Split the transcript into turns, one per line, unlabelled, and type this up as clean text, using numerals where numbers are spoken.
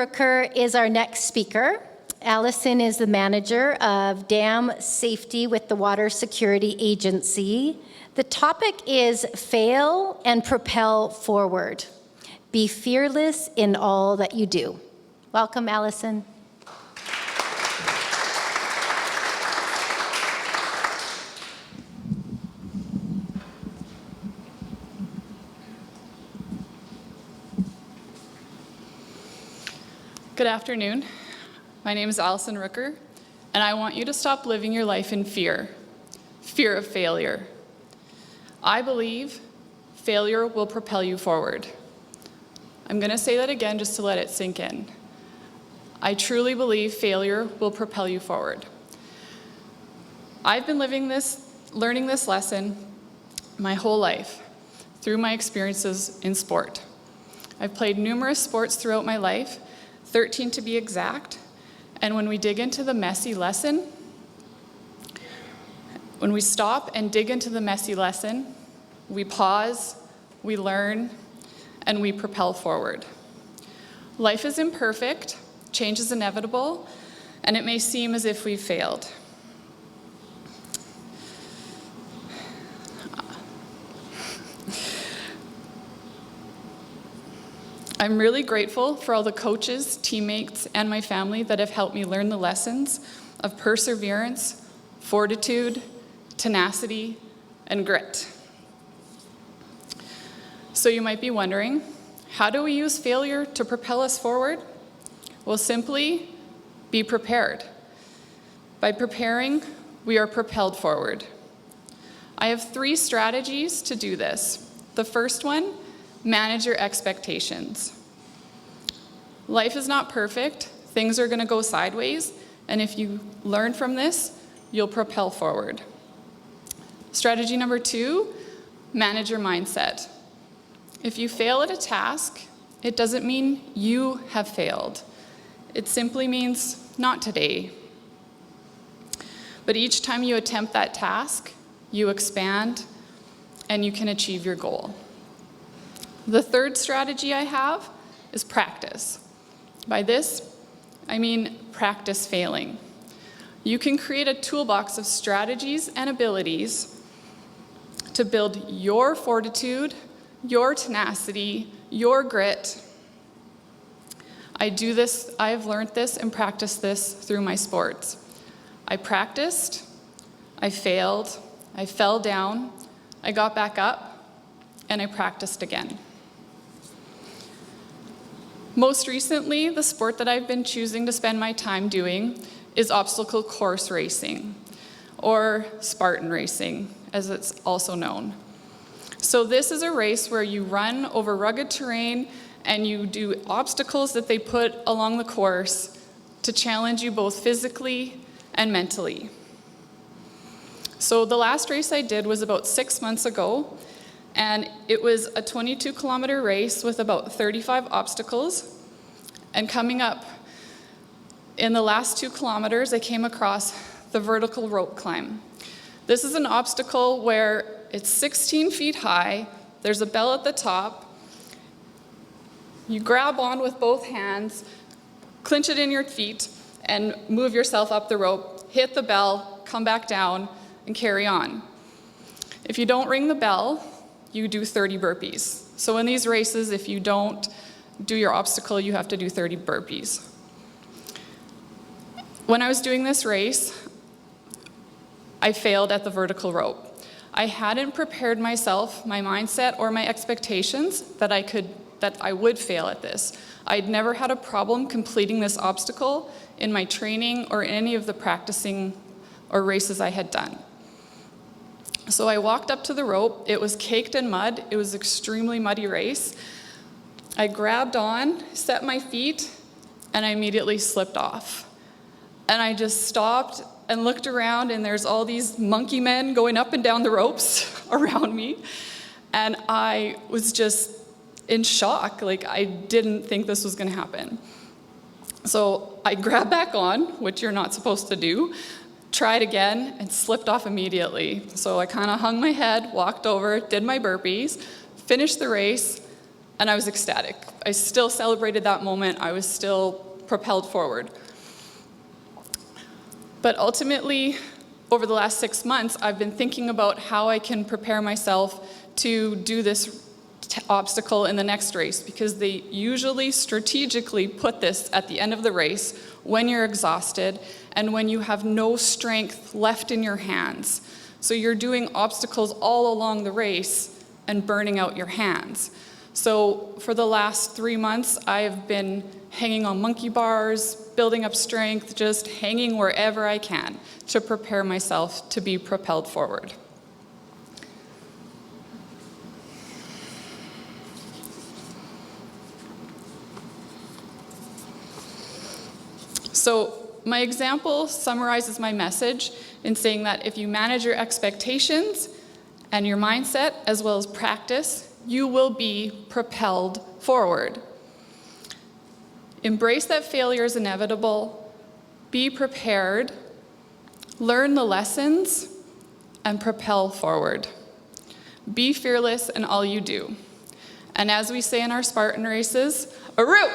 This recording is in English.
Ruecker is our next speaker. Allison is the manager of dam safety with the Water Security Agency. The topic is fail and propel forward. Be fearless in all that you do. Welcome, Allison.
Good afternoon. My name is Allison Ruecker, and I want you to stop living your life in fear of failure. I believe failure will propel you forward. I'm going to say that again just to let it sink in. I truly believe failure will propel you forward. I've been learning this lesson my whole life through my experiences in sport. I've played numerous sports throughout my life, 13 to be exact, and when we dig into the messy lesson, when we stop and dig into the messy lesson, we pause, we learn, and we propel forward. Life is imperfect, change is inevitable, and it may seem as if we've failed. I'm really grateful for all the coaches, teammates, and my family that have helped me learn the lessons of perseverance, fortitude, tenacity, and grit. So you might be wondering, how do we use failure to propel us forward? Well, simply be prepared. By preparing, we are propelled forward. I have 3 strategies to do this. The first one, manage your expectations. Life is not perfect. Things are going to go sideways, and if you learn from this, you'll propel forward. Strategy number 2, manage your mindset. If you fail at a task, it doesn't mean you have failed. It simply means not today. But each time you attempt that task, you expand and you can achieve your goal. The third strategy I have is practice. By this, I mean practice failing. You can create a toolbox of strategies and abilities to build your fortitude, your tenacity, your grit. I've learned this and practiced this through my sports. I practiced, I failed, I fell down, I got back up, and I practiced again. Most recently, the sport that I've been choosing to spend my time doing is obstacle course racing, or Spartan racing, as it's also known. So this is a race where you run over rugged terrain and you do obstacles that they put along the course to challenge you both physically and mentally. So the last race I did was about 6 months ago, and it was a 22-kilometer race with about 35 obstacles. And coming up in the last 2 kilometers, I came across the vertical rope climb. This is an obstacle where it's 16 feet high, there's a bell at the top, you grab on with both hands, clinch it in your feet, and move yourself up the rope, hit the bell, come back down, and carry on. If you don't ring the bell, you do 30 burpees. So in these races, if you don't do your obstacle, you have to do 30 burpees. When I was doing this race, I failed at the vertical rope. I hadn't prepared myself, my mindset, or my expectations that I would fail at this. I'd never had a problem completing this obstacle in my training or any of the practicing or races I had done. So I walked up to the rope. It was caked in mud. It was an extremely muddy race. I grabbed on, set my feet, and I immediately slipped off. And I just stopped and looked around, and there's all these monkey men going up and down the ropes around me. And I was just in shock. Like, I didn't think this was going to happen. So I grabbed back on, which you're not supposed to do, tried again, and slipped off immediately. So I kind of hung my head, walked over, did my burpees, finished the race, and I was ecstatic. I still celebrated that moment. I was still propelled forward. But ultimately, over the last 6 months, I've been thinking about how I can prepare myself to do this obstacle in the next race, because they usually strategically put this at the end of the race when you're exhausted and when you have no strength left in your hands. So you're doing obstacles all along the race and burning out your hands. So for the last 3 months, I've been hanging on monkey bars, building up strength, just hanging wherever I can to prepare myself to be propelled forward. So my example summarizes my message in saying that if you manage your expectations and your mindset as well as practice, you will be propelled forward. Embrace that failure is inevitable, be prepared, learn the lessons, and propel forward. Be fearless in all you do. And as we say in our Spartan races, Aru!